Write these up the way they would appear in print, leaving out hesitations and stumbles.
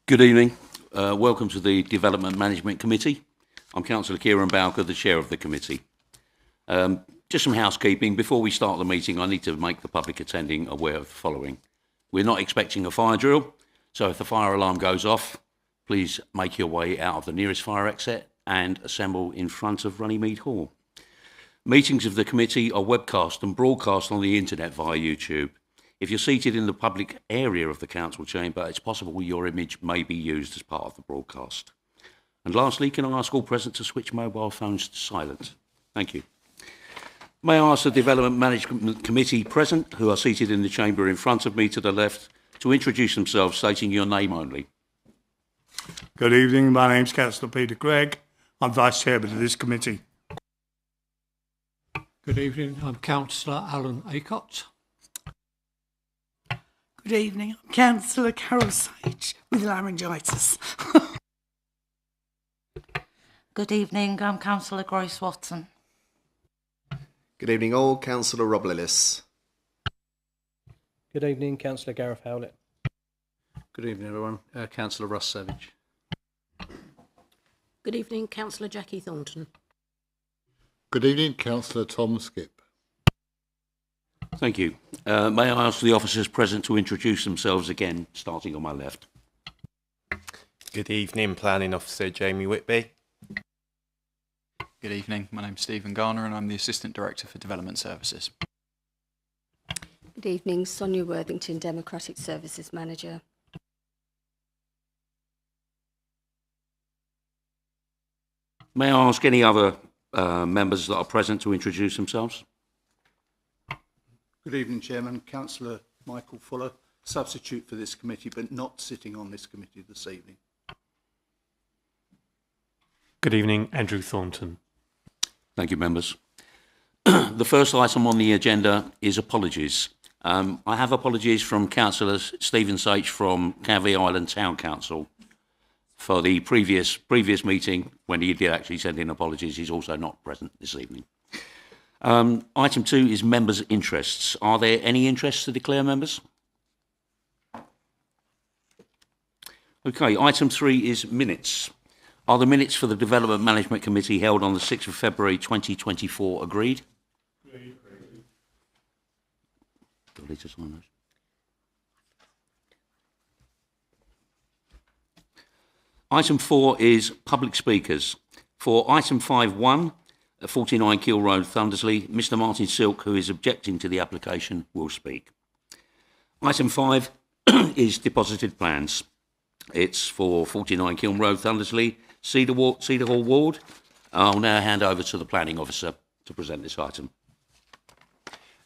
Good evening. Welcome to the Development Management Committee. I'm Councillor Kieran Bowker, the chair of the committee. Just some housekeeping. Before we start the meeting, I need to make the public attending aware of the following. We're not expecting a fire drill, so if the fire alarm goes off, please make your way out of the nearest fire exit and assemble in front of Runnymede Hall. Meetings of the committee are webcast and broadcast on the internet via YouTube. If you're seated in the public area of the council chamber, it's possible your image may be used as part of the broadcast. And lastly, can I ask all present to switch mobile phones to silent? Thank you. May I ask the Development Management Committee present, who are seated in the chamber in front of me to the left, to introduce themselves, stating your name only. Good evening, my name's Councillor Peter Gregg. I'm Vice Chairman of this committee. Good evening, I'm Councillor Alan Acott. Good evening, I'm Councillor Carol Sage with laryngitis. Good evening, I'm Councillor Grace Watson. Good evening all, Councillor Rob Lillis. Good evening, Councillor Gareth Howlett. Good evening everyone, Councillor Russ Savage. Good evening, Councillor Jackie Thornton. Good evening, Councillor Tom Skip. Thank you. May I ask the officers present to introduce themselves again, starting on my left. Good evening, Planning Officer Jamie Whitby. Good evening, my name's Stephen Garner and I'm the Assistant Director for Development Services. Good evening, Sonia Worthington, Democratic Services Manager. May I ask any other members that are present to introduce themselves? Good evening, Chairman. Councillor Michael Fuller, substitute for this committee, but not sitting on this committee this evening. Good evening, Andrew Thornton. Thank you, members. The first item on the agenda is apologies. I have apologies from Councillor Stephen Sage from Canvey Island Town Council for the previous meeting when he did actually send in apologies. He's also not present this evening. Item 2 is members' interests. Are there any interests to declare, members? Okay, item 3 is minutes. Are the minutes for the Development Management Committee held on the 6th of February 2024 agreed? Agreed. Do I need to sign those? Item 4 is public speakers. For item 5.1, 49 Kiln Road, Thundersley, Mr Martin Silk, who is objecting to the application, will speak. Item 5 is deposited plans. It's for 49 Kiln Road, Thundersley, Cedar Hall Ward. I'll now hand over to the planning officer to present this item.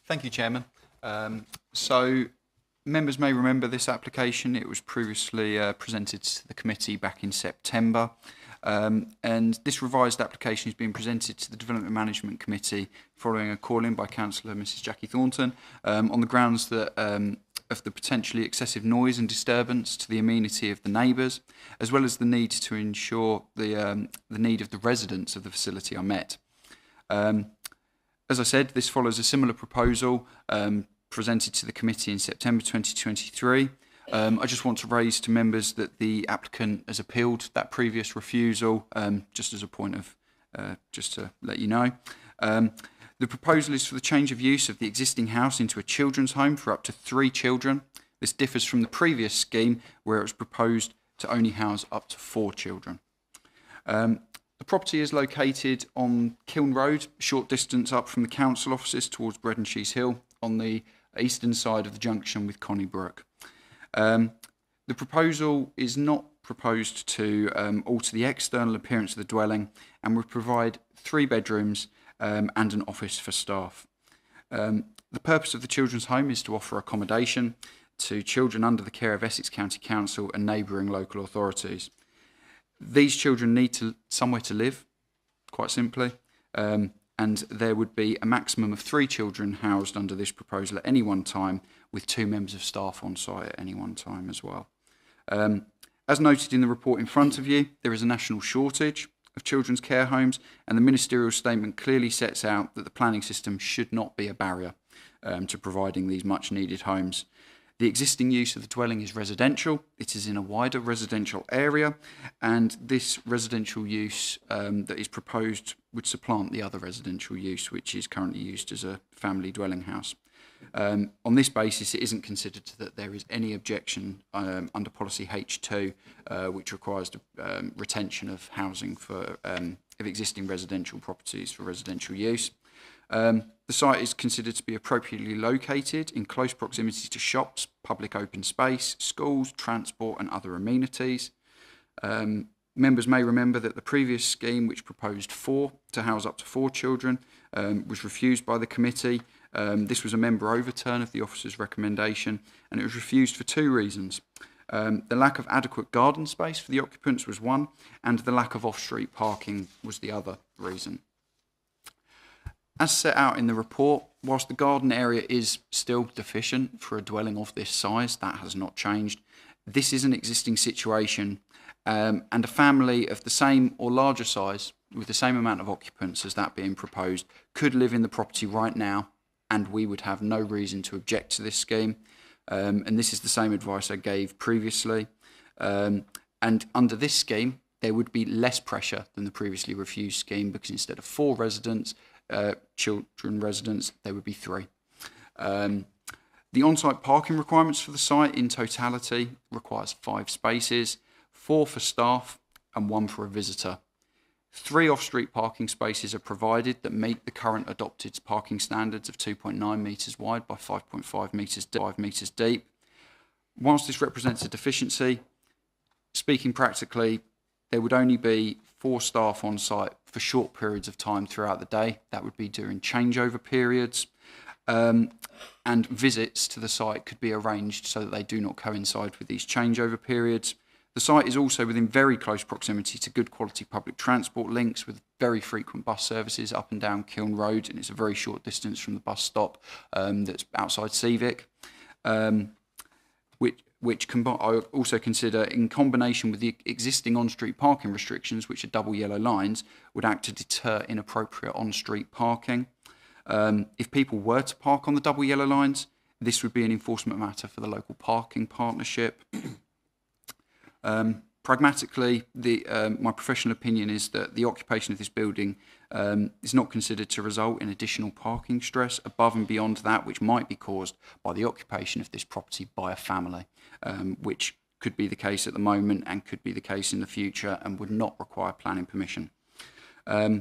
Thank you, Chairman. So members may remember this application. It was previously presented to the committee back in September. And this revised application has been presented to the Development Management Committee following a call-in by Councillor Mrs Jackie Thornton on the grounds that of the potentially excessive noise and disturbance to the amenity of the neighbours, as well as the need to ensure the need of the residents of the facility are met. As I said, this follows a similar proposal presented to the committee in September 2023. I just want to raise to members that the applicant has appealed that previous refusal, just as a point of, just to let you know. The proposal is for the change of use of the existing house into a children's home for up to 3 children. This differs from the previous scheme where it was proposed to only house up to 4 children. The property is located on Kiln Road, a short distance up from the council offices towards Breadenshees Hill on the eastern side of the junction with Connybrook. The proposal is not proposed to alter the external appearance of the dwelling and would provide 3 bedrooms and an office for staff. The purpose of the children's home is to offer accommodation to children under the care of Essex County Council and neighbouring local authorities. These children need somewhere to live, quite simply, and there would be a maximum of 3 children housed under this proposal at any one time, with 2 members of staff on site at any one time as well. As noted in the report in front of you, there is a national shortage of children's care homes, and the ministerial statement clearly sets out that the planning system should not be a barrier to providing these much needed homes. The existing use of the dwelling is residential. It is in a wider residential area, and this residential use that is proposed would supplant the other residential use, which is currently used as a family dwelling house. On this basis, it isn't considered that there is any objection under policy H2, which requires the retention of housing for of existing residential properties for residential use. The site is considered to be appropriately located in close proximity to shops, public open space, schools, transport and other amenities. Members may remember that the previous scheme, which proposed to house up to 4 children, was refused by the committee. This was a member overturn of the officer's recommendation, and it was refused for 2 reasons. The lack of adequate garden space for the occupants was one, and the lack of off-street parking was the other reason. As set out in the report, whilst the garden area is still deficient for a dwelling of this size, that has not changed. This is an existing situation, and a family of the same or larger size, with the same amount of occupants as that being proposed, could live in the property right now, and we would have no reason to object to this scheme. And this is the same advice I gave previously. And under this scheme, there would be less pressure than the previously refused scheme, because instead of 4 residents, children residents, there would be 3. The on-site parking requirements for the site in totality requires 5 spaces, 4 for staff and 1 for a visitor. 3 off-street parking spaces are provided that meet the current adopted parking standards of 2.9 metres wide by 5.5 metres deep. Whilst this represents a deficiency, speaking practically, there would only be 4 staff on site for short periods of time throughout the day. That would be during changeover periods. And visits to the site could be arranged so that they do not coincide with these changeover periods. The site is also within very close proximity to good quality public transport links with very frequent bus services up and down Kiln Road, and it's a very short distance from the bus stop that's outside Civic, which I also consider, in combination with the existing on-street parking restrictions, which are double yellow lines, would act to deter inappropriate on-street parking. If people were to park on the double yellow lines, this would be an enforcement matter for the local parking partnership. Pragmatically, my professional opinion is that the occupation of this building is not considered to result in additional parking stress above and beyond that which might be caused by the occupation of this property by a family, which could be the case at the moment and could be the case in the future and would not require planning permission. I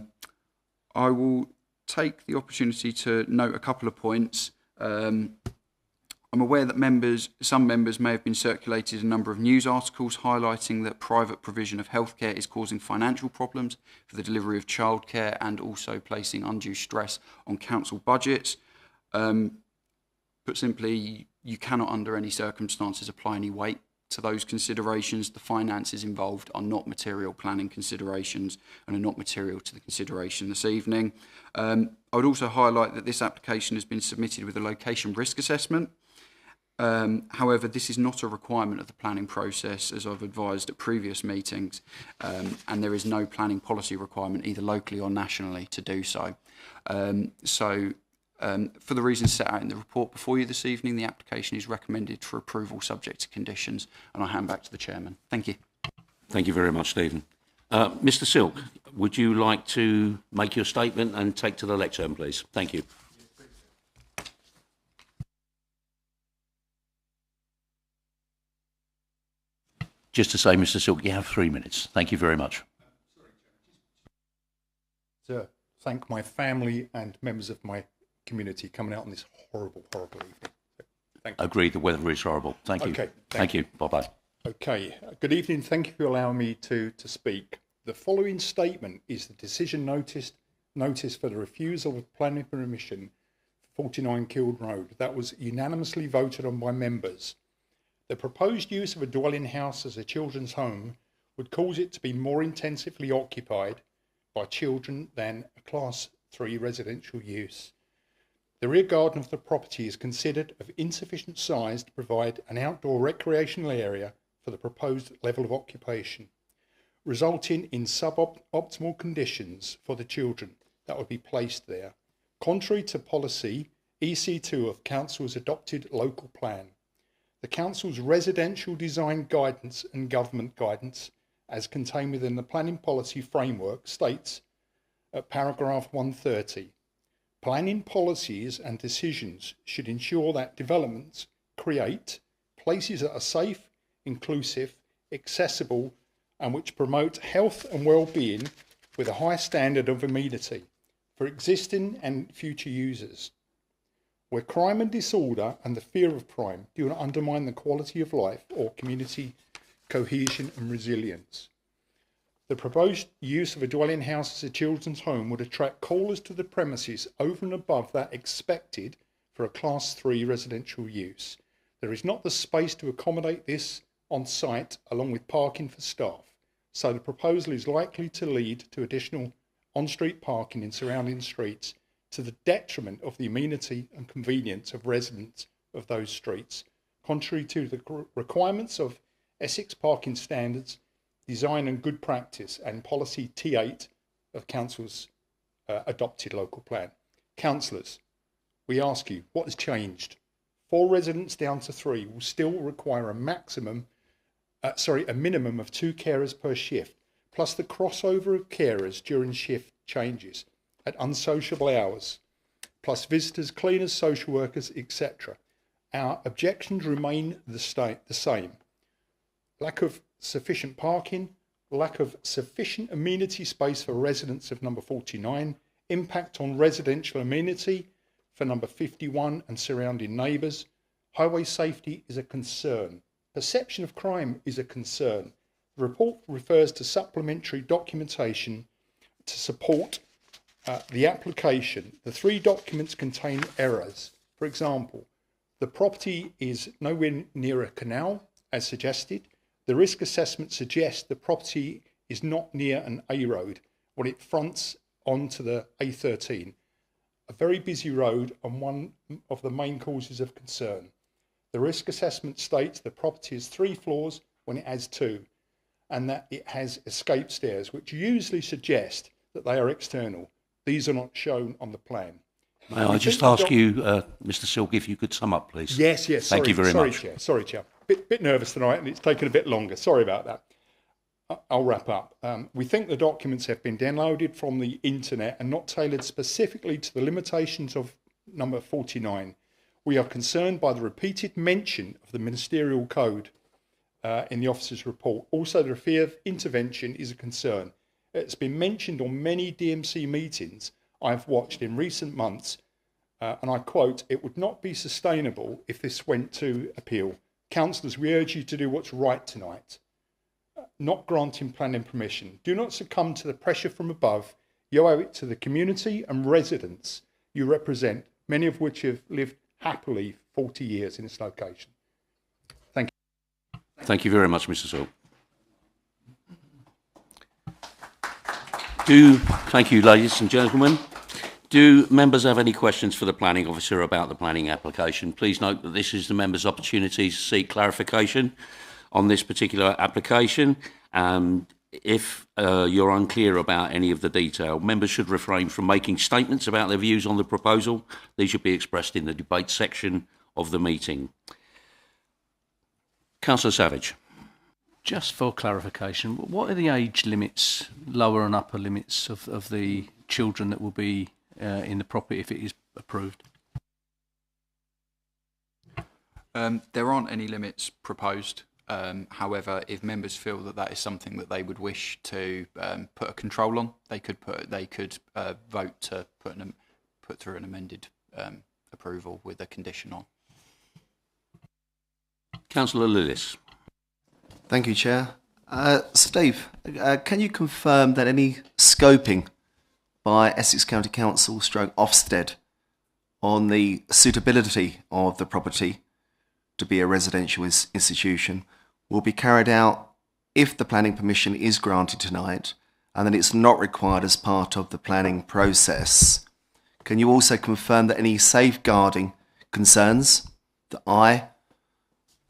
will take the opportunity to note a couple of points. I'm aware that some members may have been circulated a number of news articles highlighting that private provision of healthcare is causing financial problems for the delivery of childcare and also placing undue stress on council budgets. Put simply, you cannot under any circumstances apply any weight to those considerations. The finances involved are not material planning considerations and are not material to the consideration this evening. I would also highlight that this application has been submitted with a location risk assessment. However, this is not a requirement of the planning process, as I've advised at previous meetings, and there is no planning policy requirement either locally or nationally to do so. For the reasons set out in the report before you this evening, the application is recommended for approval subject to conditions, and I hand back to the Chairman. Thank you. Thank you very much, Stephen. Mr Silk, would you like to make your statement and take to the lectern, please? Thank you. Just to say, Mr Silk, you have 3 minutes. Thank you very much. To thank my family and members of my community coming out on this horrible, horrible evening. Thank you. Agreed, the weather is horrible. Thank you. Okay, thank you. Bye-bye. Okay, good evening. Thank you for allowing me to speak. The following statement is the decision notice for the refusal of planning permission for 49 Kiln Road. That was unanimously voted on by members. The proposed use of a dwelling house as a children's home would cause it to be more intensively occupied by children than a Class 3 residential use. The rear garden of the property is considered of insufficient size to provide an outdoor recreational area for the proposed level of occupation, resulting in suboptimal conditions for the children that would be placed there, contrary to policy EC2 of Council's adopted local plan. The Council's residential design guidance and government guidance, as contained within the planning policy framework, states at paragraph 130, planning policies and decisions should ensure that developments create places that are safe, inclusive, accessible, and which promote health and well-being with a high standard of amenity for existing and future users. Where crime and disorder and the fear of crime do not undermine the quality of life or community cohesion and resilience. The proposed use of a dwelling house as a children's home would attract callers to the premises over and above that expected for a Class 3 residential use. There is not the space to accommodate this on site along with parking for staff, so the proposal is likely to lead to additional on-street parking in surrounding streets to the detriment of the amenity and convenience of residents of those streets, contrary to the requirements of Essex parking standards, design and good practice, and policy T8 of Council's adopted local plan. Councillors, we ask you, what has changed? 4 residents down to 3 will still require a minimum of 2 carers per shift, plus the crossover of carers during shift changes at unsociable hours, plus visitors, cleaners, social workers, etc. Our objections remain the same. Lack of sufficient parking, lack of sufficient amenity space for residents of number 49, impact on residential amenity for number 51 and surrounding neighbours. Highway safety is a concern. Perception of crime is a concern. The report refers to supplementary documentation to support the application. The 3 documents contain errors. For example, the property is nowhere near a canal, as suggested. The risk assessment suggests the property is not near an A road when it fronts onto the A13, a very busy road and one of the main causes of concern. The risk assessment states the property has 3 floors when it has 2, and that it has escape stairs, which usually suggest that they are external. These are not shown on the plan. May I just ask you, Mr. Silk, if you could sum up, please? Yes. Thank you very much. Chair. Sorry, Chair. Bit nervous tonight, and it's taken a bit longer. Sorry about that. I'll wrap up. We think the documents have been downloaded from the internet and not tailored specifically to the limitations of number 49. We are concerned by the repeated mention of the ministerial code in the officer's report. Also, the fear of intervention is a concern. It's been mentioned on many DMC meetings I've watched in recent months, and I quote, "It would not be sustainable if this went to appeal." Councillors, we urge you to do what's right tonight, not granting planning permission. Do not succumb to the pressure from above. You owe it to the community and residents you represent, many of which have lived happily 40 years in this location. Thank you. Thank you very much, Mr. Silk. Thank you, ladies and gentlemen. Do members have any questions for the planning officer about the planning application? Please note that this is the members' opportunity to seek clarification on this particular application. If you're unclear about any of the detail, members should refrain from making statements about their views on the proposal. These should be expressed in the debate section of the meeting. Councillor Savage. Just for clarification, what are the age limits, lower and upper limits of the children that will be in the property if it is approved? There aren't any limits proposed. However, if members feel that that is something that they would wish to put a control on, they could vote to put through an amended approval with a condition on. Councillor Lillis. Thank you, Chair. Steve, can you confirm that any scoping by Essex County Council / Ofsted on the suitability of the property to be a residential institution will be carried out if the planning permission is granted tonight and that it's not required as part of the planning process? Can you also confirm that any safeguarding concerns that I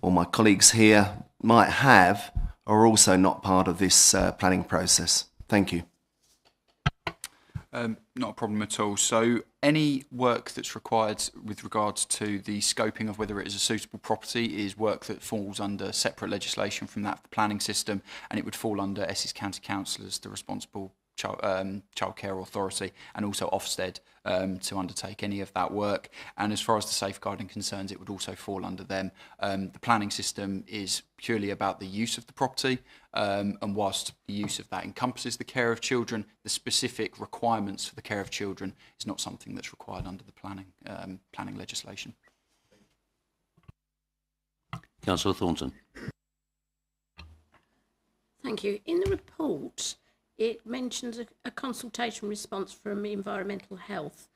or my colleagues here might have are also not part of this planning process? Thank you. Not a problem at all. So Any work that's required with regards to the scoping of whether it is a suitable property is work that falls under separate legislation from that of the planning system, and it would fall under Essex County Council as the responsible childcare authority, and also Ofsted to undertake any of that work. And as far as the safeguarding concerns, it would also fall under them. The planning system is purely about the use of the property, and whilst the use of that encompasses the care of children, the specific requirements for the care of children is not something that's required under the planning legislation. Councillor Thornton. Thank you. In the report, it mentions a consultation response from Environmental Health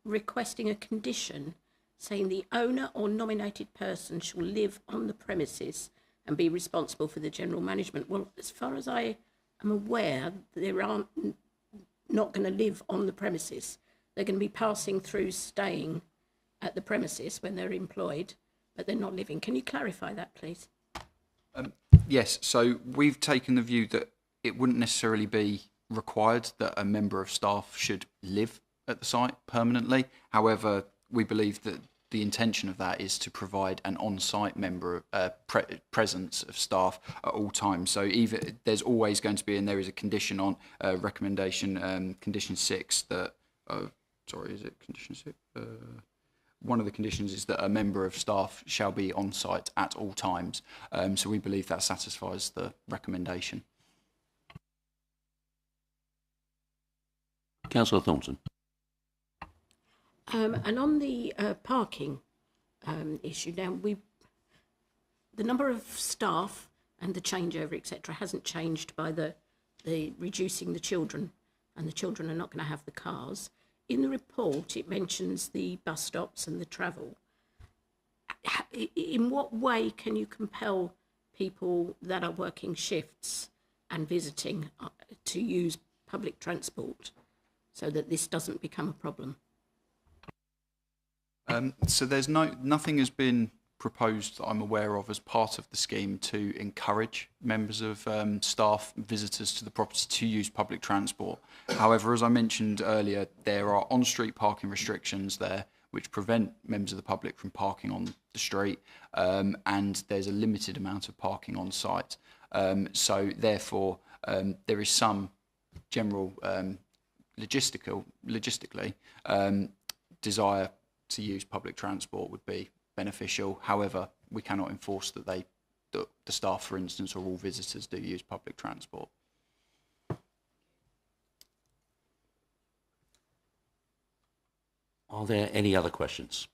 requesting a condition saying the owner or nominated person shall live on the premises and be responsible for the general management. Well, as far as I am aware, they aren't not going to live on the premises. They're going to be passing through, staying at the premises when they're employed, but they're not living. Can you clarify that, please? Yes, so we've taken the view that it wouldn't necessarily be required that a member of staff should live at the site permanently. However, we believe that the intention of that is to provide an on-site member presence of staff at all times. So even there's always going to be, and there is a condition on recommendation, condition 6 that, sorry, is it condition 6? One of the conditions is that a member of staff shall be on site at all times. So we believe that satisfies the recommendation. Councillor Thornton. And on the parking issue, now the number of staff and the changeover, etc., hasn't changed by the reducing the children, and the children are not going to have the cars. In the report, it mentions the bus stops and the travel. In what way can you compel people that are working shifts and visiting to use public transport so that this doesn't become a problem? So there's nothing has been proposed that I'm aware of as part of the scheme to encourage members of staff, visitors to the property to use public transport. However, as I mentioned earlier, there are on-street parking restrictions there which prevent members of the public from parking on the street, and there's a limited amount of parking on site. So therefore, there is some general logistically desire to use public transport would be beneficial. However, we cannot enforce that the staff, for instance, or all visitors do use public transport. Are there any other questions?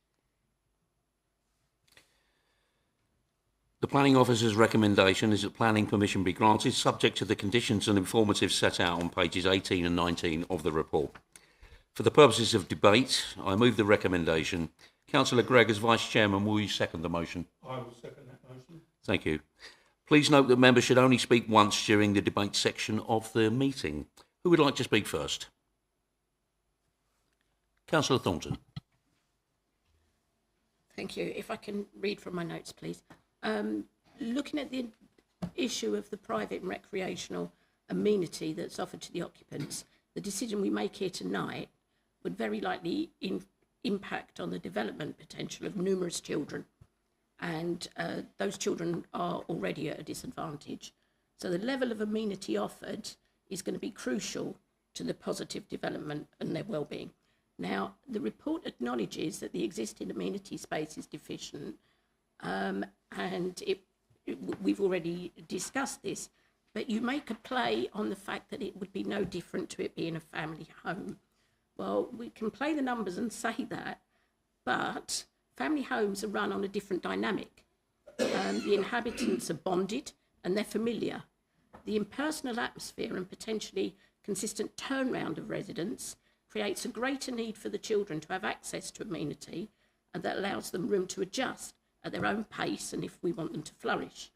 The Planning Officer's recommendation is that planning permission be granted subject to the conditions and informative set out on pages 18 and 19 of the report. For the purposes of debate, I move the recommendation. Councillor Gregg, as Vice Chairman, will you second the motion? I will second that motion. Thank you. Please note that members should only speak once during the debate section of the meeting. Who would like to speak first? Councillor Thornton. Thank you. If I can read from my notes, please. Looking at the issue of the private and recreational amenity that's offered to the occupants, the decision we make here tonight would very likely impact on the development potential of numerous children, and those children are already at a disadvantage. So the level of amenity offered is going to be crucial to the positive development and their well-being. Now, the report acknowledges that the existing amenity space is deficient, and we've already discussed this, but you make a play on the fact that it would be no different to it being a family home. Well, we can play the numbers and say that, but family homes are run on a different dynamic. The inhabitants are bonded and they're familiar. The impersonal atmosphere and potentially consistent turnaround of residents creates a greater need for the children to have access to amenity, and that allows them room to adjust at their own pace and if we want them to flourish.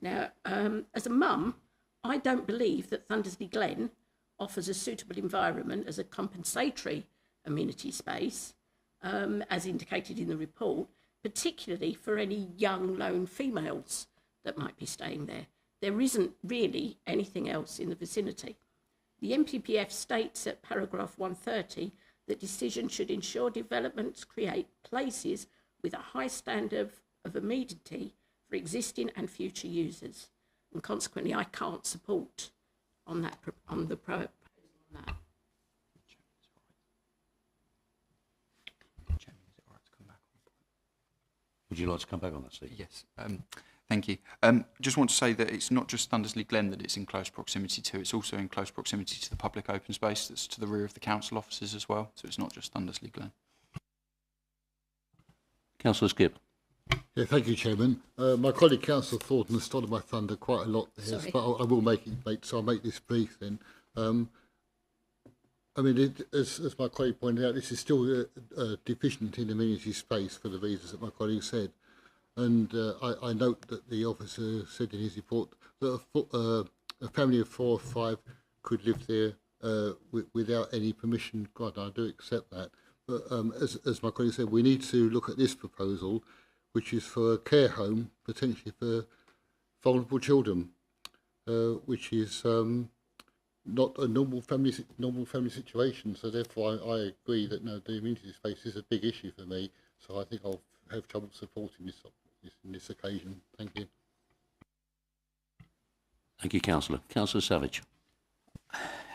Now, as a mum, I don't believe that Thundersley Glen offers a suitable environment as a compensatory amenity space, as indicated in the report, particularly for any young lone females that might be staying there. There isn't really anything else in the vicinity. The MPPF states at paragraph 130 The decision should ensure developments create places with a high standard of amenity for existing and future users. And consequently, I can't support on that on the proposal on that. Would you like to come back on that, Steve? Yes. Thank you. Just want to say that it's not just Thundersley Glen that it's in close proximity to, it's also in close proximity to the public open space that's to the rear of the council offices as well, so it's not just Thundersley Glen. Councillor Skip. Yeah, thank you, Chairman. My colleague, Councillor Thornton, has stolen my thunder quite a lot there, Sorry. but I will make it, so I'll make this brief then. I mean, as my colleague pointed out, this is still deficient in amenity space for the reasons that my colleague said. And I note that the officer said in his report that a family of 4 or 5 could live there without any permission. God, I do accept that. But as my colleague said, we need to look at this proposal, which is for a care home, potentially for vulnerable children, which is not a normal family situation. So therefore, I agree that no, the amenity space is a big issue for me. So I think I'll have trouble supporting this in this occasion. Thank you. Thank you, Councillor. Councillor Savage.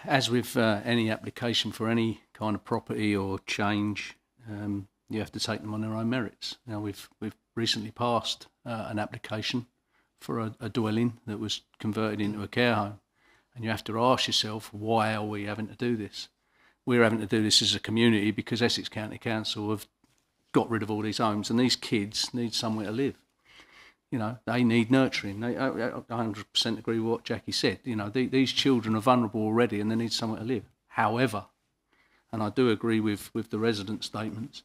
As with any application for any kind of property or change, you have to take them on their own merits. Now, we've recently passed an application for a dwelling that was converted into a care home. And you have to ask yourself, why are we having to do this? We're having to do this as a community because Essex County Council have got rid of all these homes, and these kids need somewhere to live. You know, they need nurturing. I 100% agree with what Jackie said. You know, these children are vulnerable already and they need somewhere to live. However, and I do agree with the resident statements,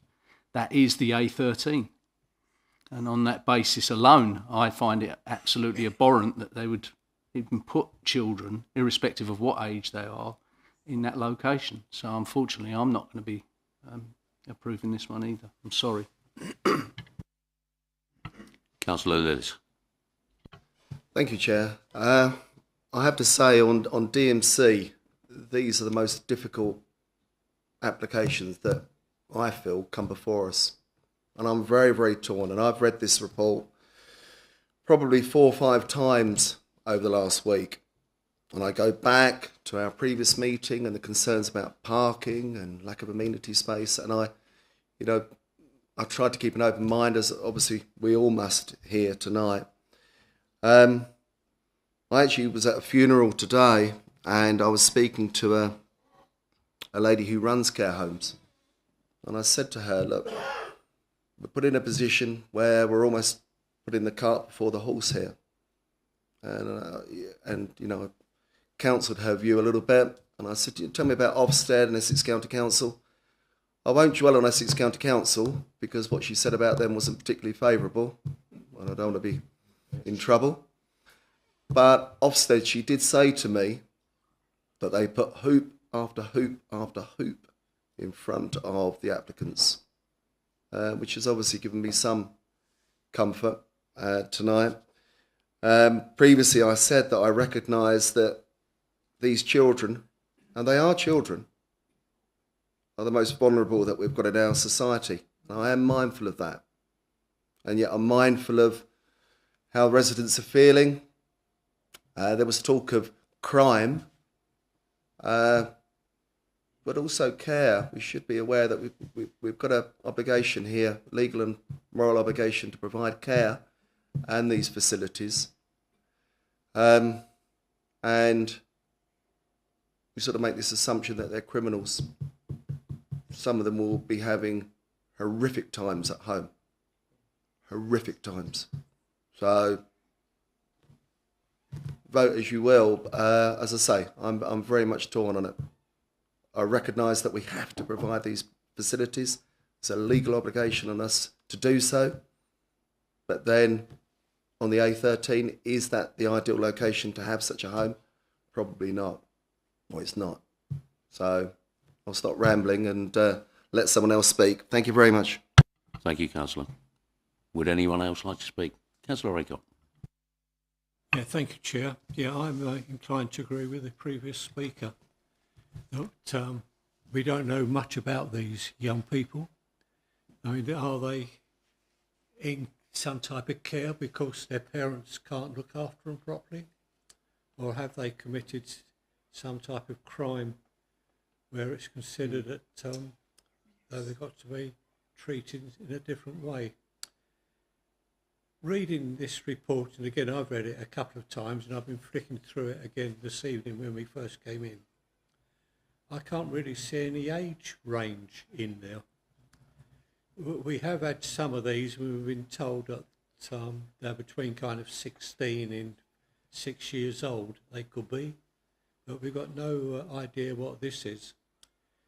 that is the A13. And on that basis alone, I find it absolutely abhorrent that they would even put children, irrespective of what age they are, in that location. So unfortunately, I'm not going to be approving this one either. I'm sorry. Councillor Lillis. Thank you, Chair. I have to say on DMC, these are the most difficult applications that I feel come before us. And I'm very, very torn. And I've read this report probably 4 or 5 times over the last week. And I go back to our previous meeting and the concerns about parking and lack of amenity space. And I tried to keep an open mind, as obviously we all must here tonight. I actually was at a funeral today and I was speaking to a lady who runs care homes. And I said to her, look, we're put in a position where we're almost putting the cart before the horse here. And you know, I counselled her view a little bit. And I said, tell me about Ofsted and Essex County Council. I won't dwell on Essex County Council because what she said about them wasn't particularly favourable. And I don't want to be in trouble. But Ofsted, she did say to me that they put hoop after hoop after hoop in front of the applicants, which has obviously given me some comfort tonight. Previously, I said that I recognise that these children, and they are children, are the most vulnerable that we've got in our society. And I am mindful of that. And yet I'm mindful of how residents are feeling. There was talk of crime, but also care. We should be aware that we've got an obligation here, legal and moral obligation, to provide care and these facilities. And we sort of make this assumption that they're criminals. Some of them will be having horrific times at home. Horrific times. So, vote as you will. As I say, I'm very much torn on it. I recognise that we have to provide these facilities. It's a legal obligation on us to do so. But then, on the A13, is that the ideal location to have such a home? Probably not. Well, it's not. So, I'll stop rambling and let someone else speak. Thank you very much. Thank you, Councillor. Would anyone else like to speak? Councillor Aycott. Yeah, thank you, Chair. Yeah, I'm inclined to agree with the previous speaker that we don't know much about these young people. I mean, are they in some type of care because their parents can't look after them properly? Or have they committed some type of crime where it's considered that they've got to be treated in a different way? Reading this report, and again I've read it a couple of times and I've been flicking through it again this evening when we first came in, I can't really see any age range in there. We have had some of these, we've been told that they're between kind of 16 and 6 years old, they could be, but we've got no idea what this is.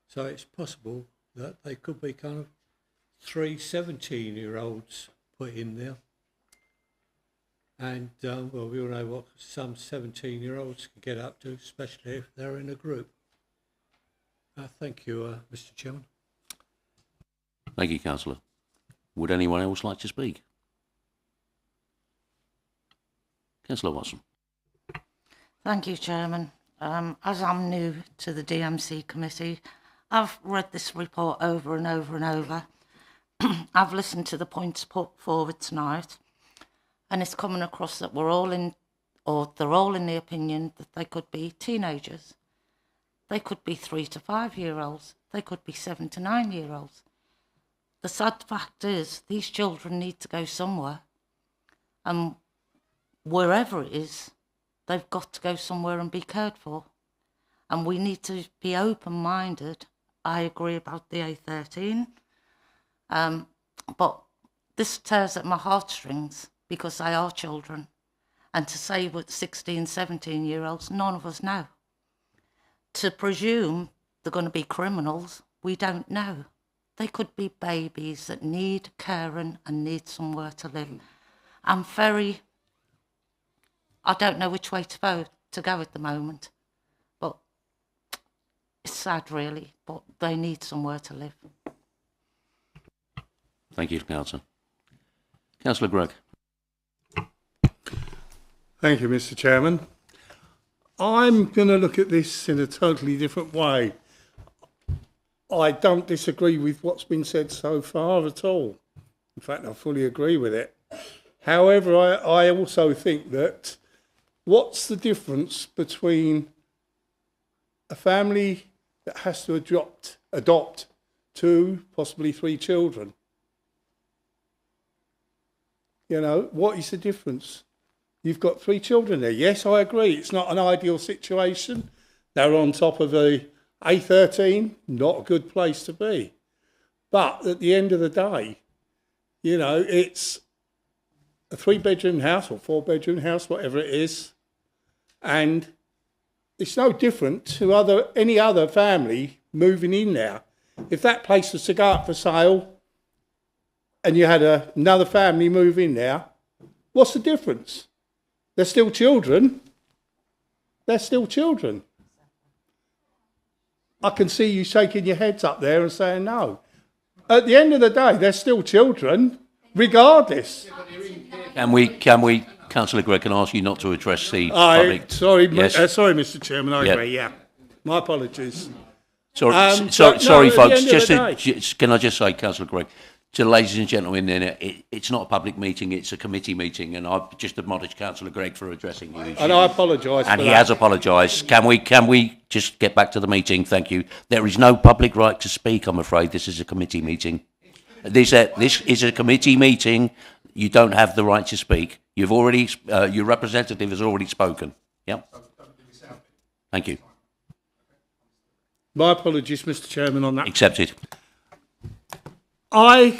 So it's possible that they could be kind of 3 17-year-olds put in there. And, well, we all know what some 17-year-olds can get up to, especially if they're in a group. Thank you, Mr. Chairman. Thank you, Councillor. Would anyone else like to speak? Councillor Watson. Thank you, Chairman. As I'm new to the DMC committee, I've read this report over and over and over. I've listened to the points put forward tonight, and it's coming across that they're all in the opinion that they could be teenagers. They could be 3 to 5 year olds. They could be 7 to 9 year olds. The sad fact is these children need to go somewhere, and wherever it is, they've got to go somewhere and be cared for. And we need to be open-minded. I agree about the A13, but this tears at my heartstrings because they are children. And to say with 16, 17-year-olds, none of us know. To presume they're going to be criminals, we don't know. They could be babies that need caring and need somewhere to live. I don't know which way to go at the moment, but it's sad really, but they need somewhere to live. Thank you, Councillor. Councillor Gregg. Thank you, Mr. Chairman. I'm going to look at this in a totally different way. I don't disagree with what's been said so far at all. In fact, I fully agree with it. However, I also think that what's the difference between a family that has to adopt 2, possibly 3 children? You know, what is the difference? You've got 3 children there. Yes, I agree. It's not an ideal situation. They're on top of a A13, not a good place to be. But at the end of the day, you know, it's a 3-bedroom house or 4-bedroom house, whatever it is. And it's no different to any other family moving in there. If that place was to go up for sale and you had another family move in there, what's the difference? They're still children. They're still children. I can see you shaking your heads up there and saying no. At the end of the day, they're still children, regardless. Can we, Councillor Gregg, can I ask you not to address the public? Sorry, Yes. sorry, Mr. Chairman, I agree, yeah. My apologies. Sorry, folks, can I just say, Councillor Gregg, to the ladies and gentlemen, it's not a public meeting, it's a committee meeting, and I've just admonished Councillor Gregg for addressing you. And I apologise for And that. he has apologised. Can we just get back to the meeting? Thank you. There is no public right to speak, I'm afraid. This is a committee meeting. This is a committee meeting. You don't have the right to speak. You've already, your representative has already spoken. Yep. Thank you. My apologies, Mr. Chairman, on that. Accepted. I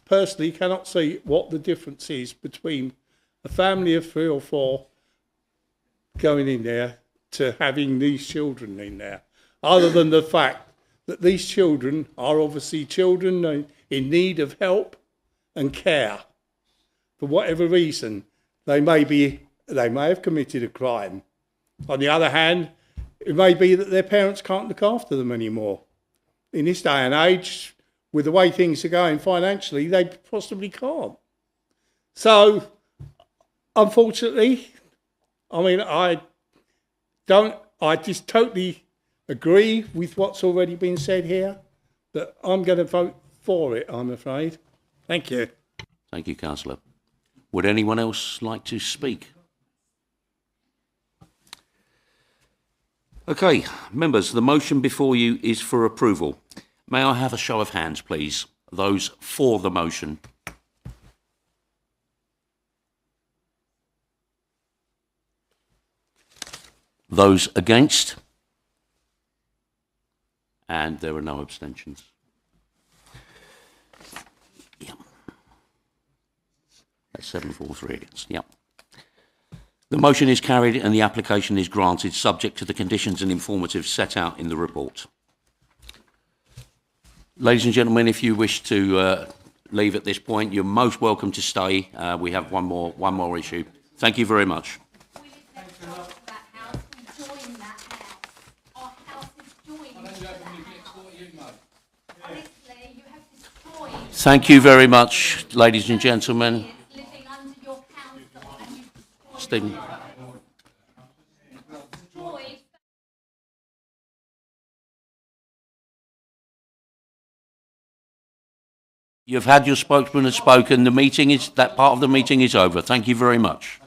personally cannot see what the difference is between a family of 3 or 4 going in there to having these children in there, other than the fact that these children are obviously children in need of help and care. For whatever reason, they may have committed a crime. On the other hand, it may be that their parents can't look after them anymore. In this day and age, with the way things are going financially, they possibly can't. So, unfortunately, I mean, I just totally agree with what's already been said here, but I'm going to vote for it, I'm afraid. Thank you. Thank you, Councillor. Would anyone else like to speak? Okay, members, the motion before you is for approval. May I have a show of hands, please? Those for the motion. Those against? And there are no abstentions. Yep. That's 743 against. Yep. The motion is carried and the application is granted subject to the conditions and informatives set out in the report. Ladies and gentlemen, if you wish to leave at this point, you're most welcome to stay. We have one more issue. Thank you very much. Thank you very much, ladies and gentlemen. Stephen. You've had your spokesman has spoken. That part of the meeting is over. Thank you very much.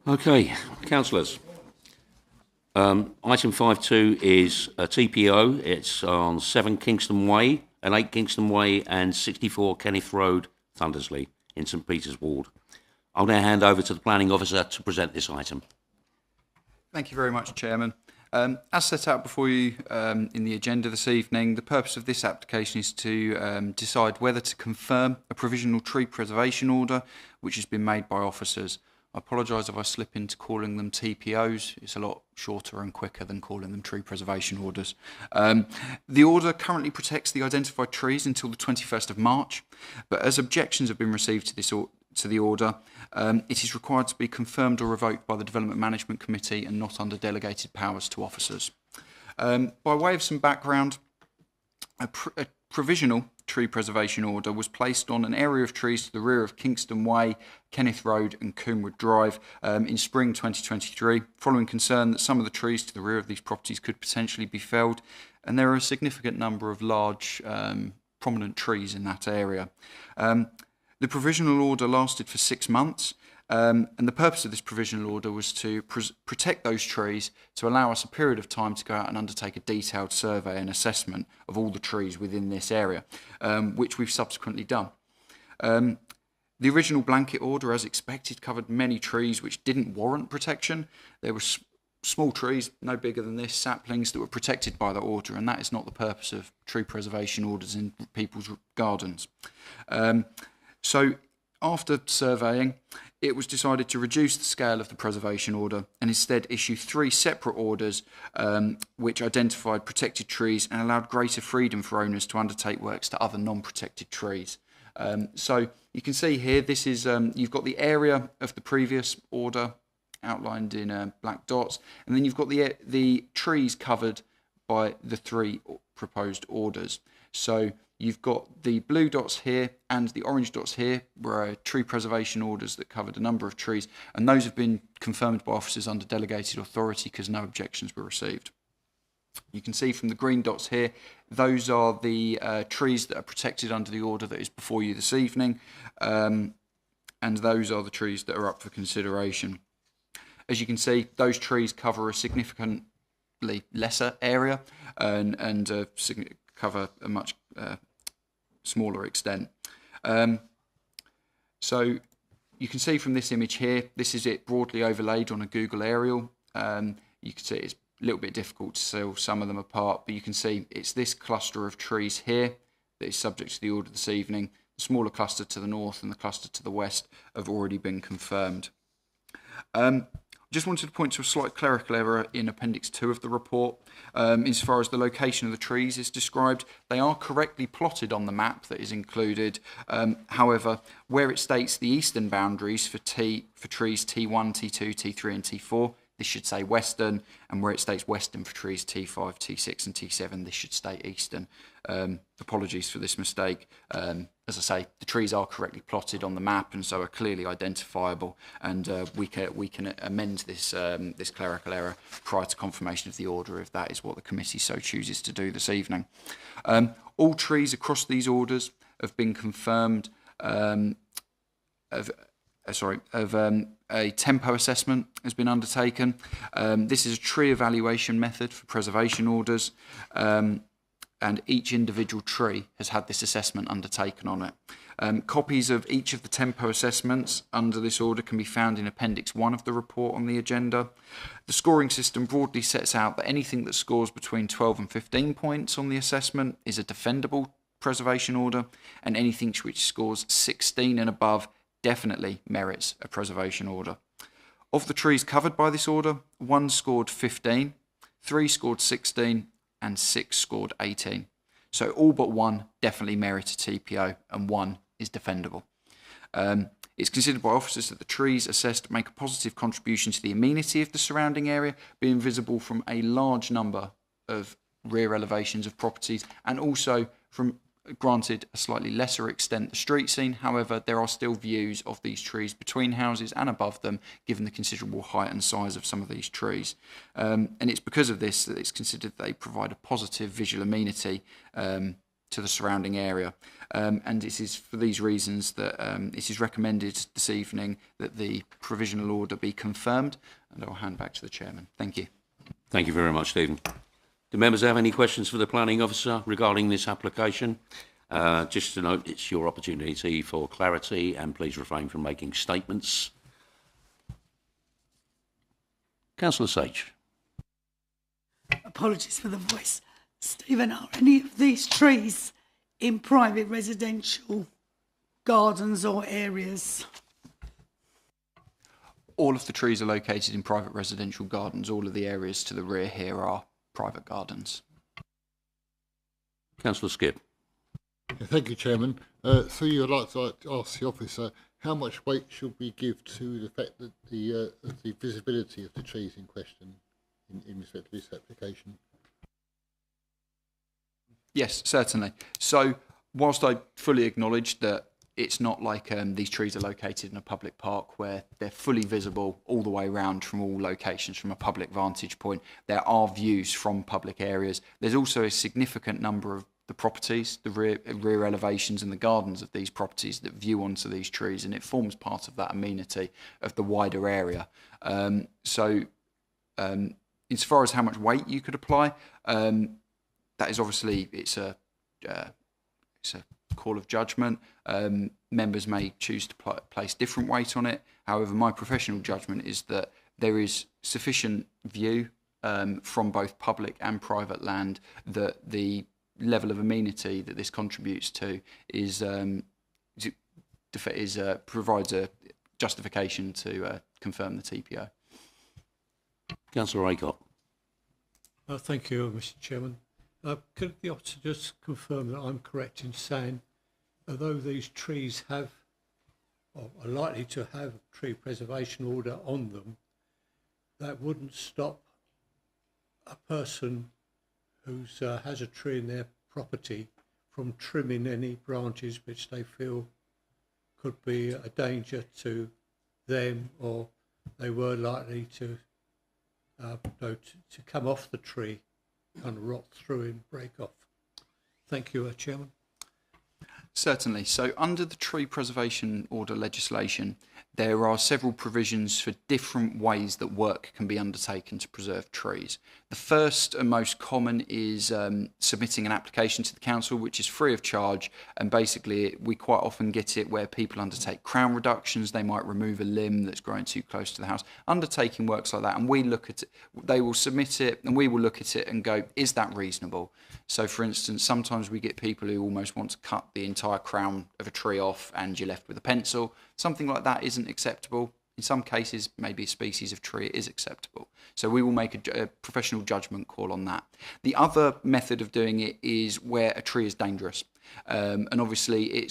Okay, councillors. Item 5.2 is a TPO. It's on 7 Kingston Way and 8 Kingston Way and 64 Kenneth Road, Thundersley, in St Peter's Ward. I'll now hand over to the planning officer to present this item. Thank you very much, Chairman. As set out before you in the agenda this evening, the purpose of this application is to decide whether to confirm a provisional tree preservation order which has been made by officers. I apologise if I slip into calling them TPOs. It's a lot shorter and quicker than calling them tree preservation orders. The order currently protects the identified trees until the 21st of March, but as objections have been received to the order, it is required to be confirmed or revoked by the Development Management Committee and not under delegated powers to officers. By way of some background, a provisional tree preservation order was placed on an area of trees to the rear of Kingston Way, Kenneth Road and Coomwood Drive in spring 2023, following concern that some of the trees to the rear of these properties could potentially be felled, and there are a significant number of large prominent trees in that area. The provisional order lasted for 6 months, and the purpose of this provisional order was to protect those trees to allow us a period of time to go out and undertake a detailed survey and assessment of all the trees within this area, which we've subsequently done. The original blanket order, as expected, covered many trees which didn't warrant protection. There were small trees, no bigger than this, saplings that were protected by the order, and that is not the purpose of tree preservation orders in people's gardens. So after surveying, it was decided to reduce the scale of the preservation order and instead issue 3 separate orders which identified protected trees and allowed greater freedom for owners to undertake works to other non-protected trees. So you can see here, this is you've got the area of the previous order outlined in black dots, and then you've got the trees covered by the 3 proposed orders. So you've got the blue dots here and the orange dots here were tree preservation orders that covered a number of trees, and those have been confirmed by officers under delegated authority because no objections were received. You can see from the green dots here, those are the trees that are protected under the order that is before you this evening, and those are the trees that are up for consideration. As you can see, those trees cover a significantly lesser area and cover a much smaller extent. So you can see from this image here, this is it broadly overlaid on a Google aerial. You can see it's a little bit difficult to tell some of them apart, but you can see it's this cluster of trees here that is subject to the order this evening. The smaller cluster to the north and the cluster to the west have already been confirmed. Just wanted to point to a slight clerical error in Appendix 2 of the report. As far as the location of the trees is described, they are correctly plotted on the map that is included. However, where it states the eastern boundaries for trees T1, T2, T3 and T4, this should say western, and where it states western for trees T5, T6 and T7, this should state eastern. Apologies for this mistake. As I say, the trees are correctly plotted on the map and so are clearly identifiable, and we can amend this this clerical error prior to confirmation of the order if that is what the committee so chooses to do this evening. All trees across these orders have been confirmed a tempo assessment has been undertaken. This is a tree evaluation method for preservation orders, and each individual tree has had this assessment undertaken on it. Copies of each of the tempo assessments under this order can be found in Appendix 1 of the report on the agenda. The scoring system broadly sets out that anything that scores between 12 and 15 points on the assessment is a defendable preservation order, and anything which scores 16 and above definitely merits a preservation order. Of the trees covered by this order, 1 scored 15, 3 scored 16, and 6 scored 18. So all but 1 definitely merit a TPO, and 1 is defendable. It's considered by officers that the trees assessed make a positive contribution to the amenity of the surrounding area, being visible from a large number of rear elevations of properties, and also from, granted, a slightly lesser extent, the street scene. However, there are still views of these trees between houses and above them, given the considerable height and size of some of these trees. And it's because of this that it's considered they provide a positive visual amenity to the surrounding area. And it is for these reasons that it is recommended this evening that the provisional order be confirmed. And I'll hand back to the chairman. Thank you. Thank you very much, Stephen. Do members have any questions for the planning officer regarding this application? Just to note, it's your opportunity for clarity, and please refrain from making statements. Councillor Sage. Apologies for the voice. Stephen, are any of these trees in private residential gardens or areas? All of the trees are located in private residential gardens. All of the areas to the rear here are private gardens. Councillor Skipp. Thank you, Chairman. Through you, I'd like to ask the officer, how much weight should we give to the fact that the visibility of the trees in question in respect to this application? Yes, certainly. So, whilst I fully acknowledge that it's not like these trees are located in a public park where they're fully visible all the way around from all locations from a public vantage point, there are views from public areas. There's also a significant number of the properties, the rear elevations and the gardens of these properties that view onto these trees, and it forms part of that amenity of the wider area. So, as far as how much weight you could apply, that is obviously, it's a call of judgment. Members may choose to place different weight on it. However, my professional judgment is that there is sufficient view from both public and private land that the level of amenity that this contributes to provides a justification to confirm the TPO. Councillor Aycott. Thank you, Mr. Chairman. Could the officer just confirm that I'm correct in saying, although these trees have, or are likely to have, a tree preservation order on them, that wouldn't stop a person who has a tree in their property from trimming any branches which they feel could be a danger to them, or they were likely to come off the tree, kind of rot through and break off. Thank you, Chairman. Certainly. So under the tree preservation order legislation, there are several provisions for different ways that work can be undertaken to preserve trees. The first and most common is submitting an application to the council, which is free of charge, and basically we quite often get it where people undertake crown reductions. They might remove a limb that's growing too close to the house, undertaking works like that, and we look at it, they will submit it and we will look at it and go, is that reasonable? So for instance, sometimes we get people who almost want to cut the entire crown of a tree off and you're left with a pencil. Something like that isn't acceptable. In some cases, maybe a species of tree is acceptable. So we will make a professional judgment call on that. The other method of doing it is where a tree is dangerous. And obviously,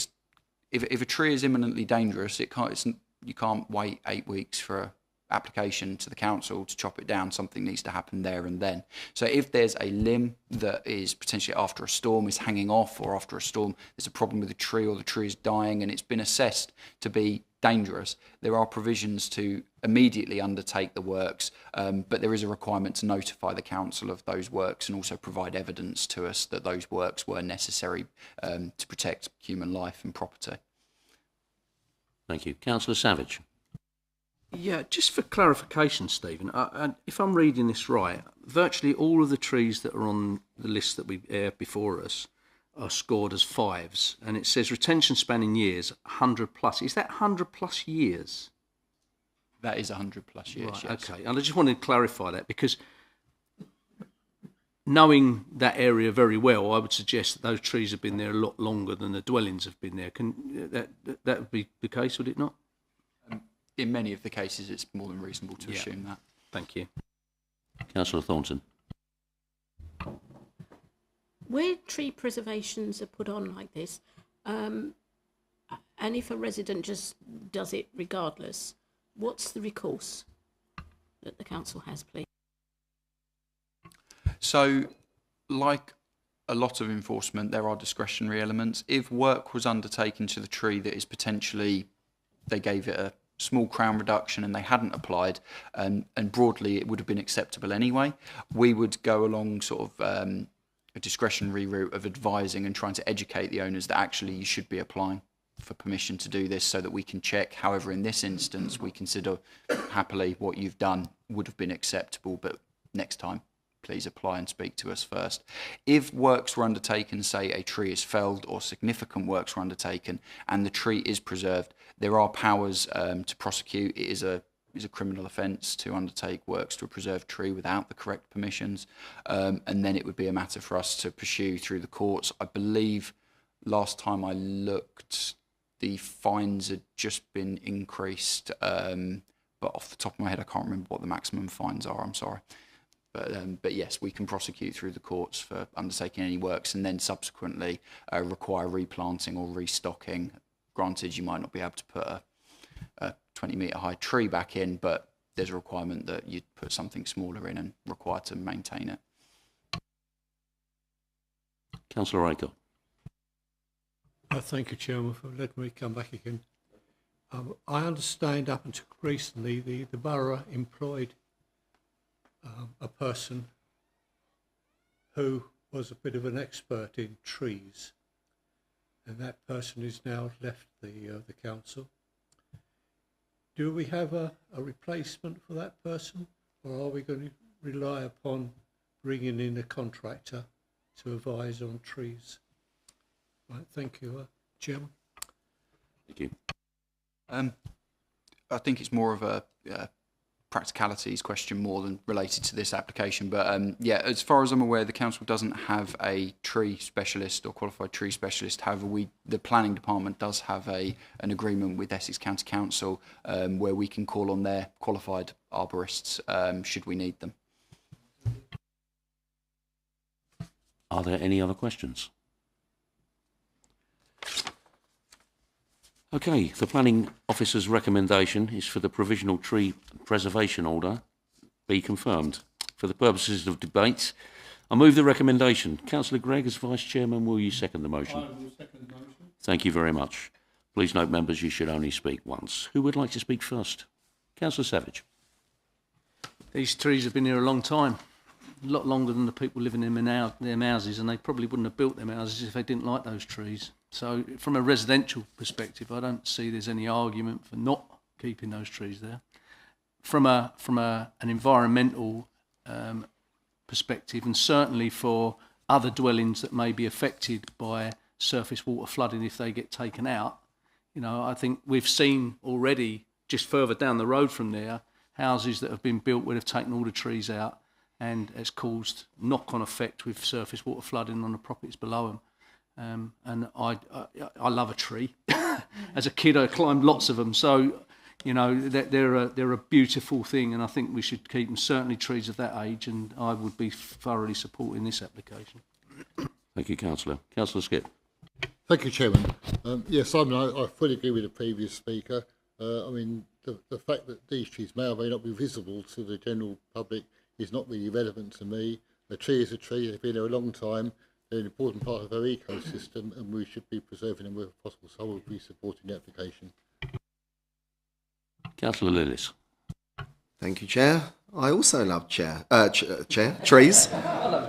if a tree is imminently dangerous, you can't wait 8 weeks for an application to the council to chop it down. Something needs to happen there and then. So if there's a limb that is potentially after a storm is hanging off, or after a storm there's a problem with the tree, or the tree is dying and it's been assessed to be dangerous, there are provisions to immediately undertake the works, but there is a requirement to notify the council of those works and also provide evidence to us that those works were necessary to protect human life and property. Thank you. Councillor Savage. Yeah, just for clarification, Stephen, if I'm reading this right, virtually all of the trees that are on the list that we have before us are scored as 5s, and it says retention span in years 100 plus. Is that 100 plus years? That is 100 plus years, right, yes. Okay, and I just wanted to clarify that, because knowing that area very well, I would suggest that those trees have been there a lot longer than the dwellings have been there. That would be the case, would it not? In many of the cases, it's more than reasonable to assume that. Thank you. Councillor Thornton. Where tree preservations are put on like this, and if a resident just does it regardless, what's the recourse that the council has, please? So, like a lot of enforcement, there are discretionary elements. If work was undertaken to the tree that is potentially, they gave it a small crown reduction and they hadn't applied, and broadly it would have been acceptable anyway, we would go along sort of a discretionary route of advising and trying to educate the owners that actually you should be applying for permission to do this so that we can check. However, in this instance, we consider happily what you've done would have been acceptable, but next time, please apply and speak to us first. If works were undertaken, say a tree is felled or significant works were undertaken and the tree is preserved, there are powers to prosecute. It is a criminal offence to undertake works to a preserved tree without the correct permissions, and then it would be a matter for us to pursue through the courts. I believe last time I looked, the fines had just been increased, but off the top of my head I can't remember what the maximum fines are, I'm sorry. But yes, we can prosecute through the courts for undertaking any works and then subsequently require replanting or restocking. Granted, you might not be able to put a 20-metre high tree back in, but there's a requirement that you put something smaller in and required to maintain it. Councillor Raker. Thank you, Chairman, for letting me come back again. I understand up until recently the Borough employed a person who was a bit of an expert in trees, and that person is now left the council. Do we have a replacement for that person, or are we going to rely upon bringing in a contractor to advise on trees? Right, thank you, Chairman. Thank you. I think it's more of a practicalities question more than related to this application, but yeah, as far as I'm aware, the council doesn't have a tree specialist or qualified tree specialist. However, the planning department does have an agreement with Essex County Council where we can call on their qualified arborists should we need them. Are there any other questions? Okay, the planning officer's recommendation is for the provisional tree preservation order be confirmed. For the purposes of debate, I move the recommendation. Councillor Gregg, as Vice Chairman, will you second the motion? I will second the motion. Thank you very much. Please note, members, you should only speak once. Who would like to speak first? Councillor Savage. These trees have been here a long time, a lot longer than the people living in their houses, and they probably wouldn't have built them houses if they didn't like those trees. So from a residential perspective, I don't see there's any argument for not keeping those trees there. From an environmental perspective, and certainly for other dwellings that may be affected by surface water flooding if they get taken out, you know, I think we've seen already just further down the road from there houses that have been built where they've taken all the trees out, and it's caused knock-on effect with surface water flooding on the properties below them. And I love a tree. As a kid, I climbed lots of them. So, you know, they're a beautiful thing, and I think we should keep them, certainly trees of that age, and I would be thoroughly supporting this application. Thank you, Councillor. Councillor Skip. Thank you, Chairman. Yes, I fully agree with the previous speaker. I mean, the fact that these trees may or may not be visible to the general public is not really relevant to me. A tree is a tree. They've been there a long time. They're an important part of our ecosystem, and we should be preserving them wherever possible. So I will be supporting the application. Councillor Lillis. Thank you, Chair. I also love trees. I love chairs.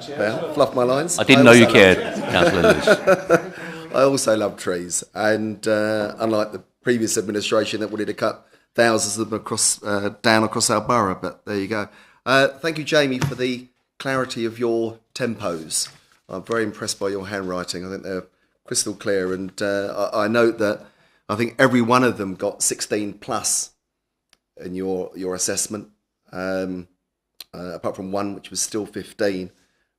Yeah, fluff my lines. I didn't know you cared, Councillor Lillis. I also love trees, and unlike the previous administration that wanted to cut thousands of them down across our borough, but there you go. Thank you, Jamie, for the clarity of your tempos. I'm very impressed by your handwriting. I think they're crystal clear, and I note that I think every one of them got 16 plus in your assessment, apart from one which was still 15.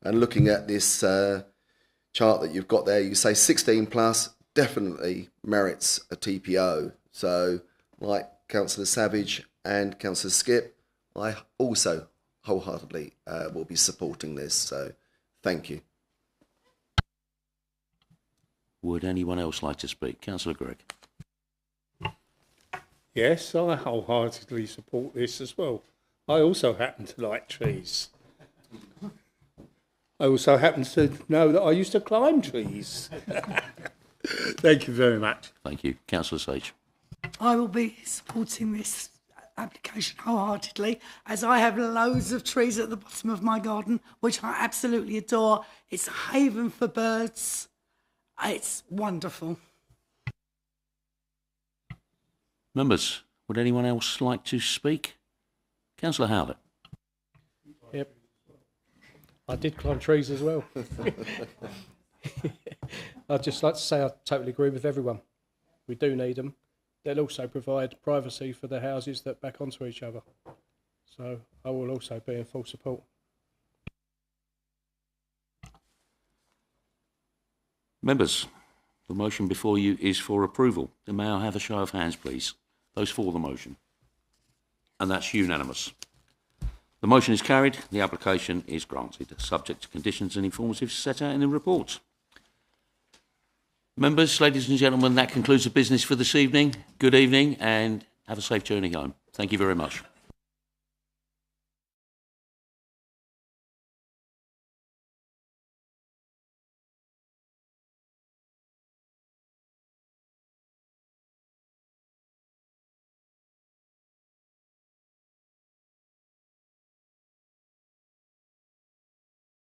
And looking at this chart that you've got there, you say 16 plus definitely merits a TPO. So, like Councillor Savage and Councillor Skip, I also wholeheartedly will be supporting this. So, thank you. Would anyone else like to speak? Councillor Gregg. Yes, I wholeheartedly support this as well. I also happen to like trees. I also happen to know that I used to climb trees. Thank you very much. Thank you. Councillor Sage. I will be supporting this application wholeheartedly, as I have loads of trees at the bottom of my garden, which I absolutely adore. It's a haven for birds. It's wonderful. Members, would anyone else like to speak? Councillor Howlett. Yep. I did climb trees as well. I'd just like to say I totally agree with everyone. We do need them. They'll also provide privacy for the houses that back onto each other. So I will also be in full support. Members, the motion before you is for approval. May I have a show of hands, please? Those for the motion. And that's unanimous. The motion is carried. The application is granted, subject to conditions and informatives set out in the report. Members, ladies and gentlemen, that concludes the business for this evening. Good evening and have a safe journey home. Thank you very much.